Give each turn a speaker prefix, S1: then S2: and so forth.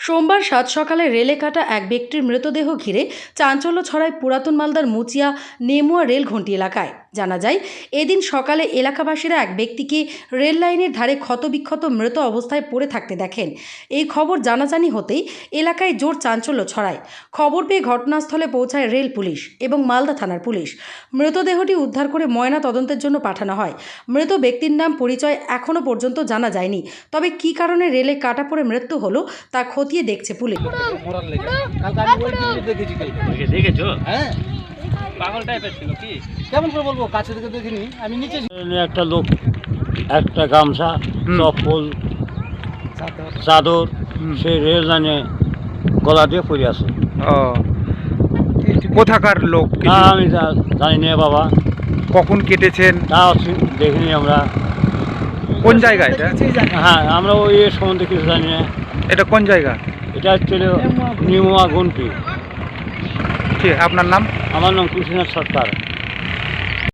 S1: সোমবার সাত সকালে রেলে কাটা এক ব্যক্তির মৃতদেহ ঘিরে চাঞ্চল্য ছড়ায় পুরাতন মালদার মুচিয়া নেমুয়া রেলঘণ্টি এলাকায়। জানা যায়, এদিন সকালে এলাকাবাসীরা এক ব্যক্তিকে রেল লাইনের ধারে ক্ষতবিক্ষত মৃত অবস্থায় পড়ে থাকতে দেখেন। এই খবর জানাজানি হতেই এলাকায় জোর চাঞ্চল্য ছড়ায়। খবর পেয়ে ঘটনাস্থলে পৌঁছায় রেল পুলিশ এবং মালদা থানার পুলিশ। মৃতদেহটি উদ্ধার করে ময়না তদন্তের জন্য পাঠানো হয়। মৃত ব্যক্তির নাম পরিচয় এখনও পর্যন্ত জানা যায়নি, তবে কী কারণে রেলে কাটা পড়ে মৃত্যু হলো তা খতিয়ে দেখছে পুলিশ।
S2: দেখেছো? হ্যাঁ, পাগল টাইপের ছিল কি, কেমন করে বলবো, কাছে থেকে দেখিনি আমি। নিচে
S3: একটা লোক একটা গামছা, চপ্পল, চাদর সেই রেল লাইনে গলা দিয়ে পড়ে আছে।
S4: ও, কোথাকার লোক?
S3: তা আমি জানি না বাবা,
S4: কখন কেটেছেন
S3: তা দেখিনি আমরা।
S4: কোন জায়গা এটা?
S3: হ্যাঁ, আমরা ওই সম্বন্ধে কিছু জানি না।
S4: এটা কোন জায়গা?
S3: এটা হচ্ছে নিমুয়া ঘণ্টি।
S4: ঠিক, আপনার নাম?
S3: আমার নাম কৃষ্ণনাথ সরকার।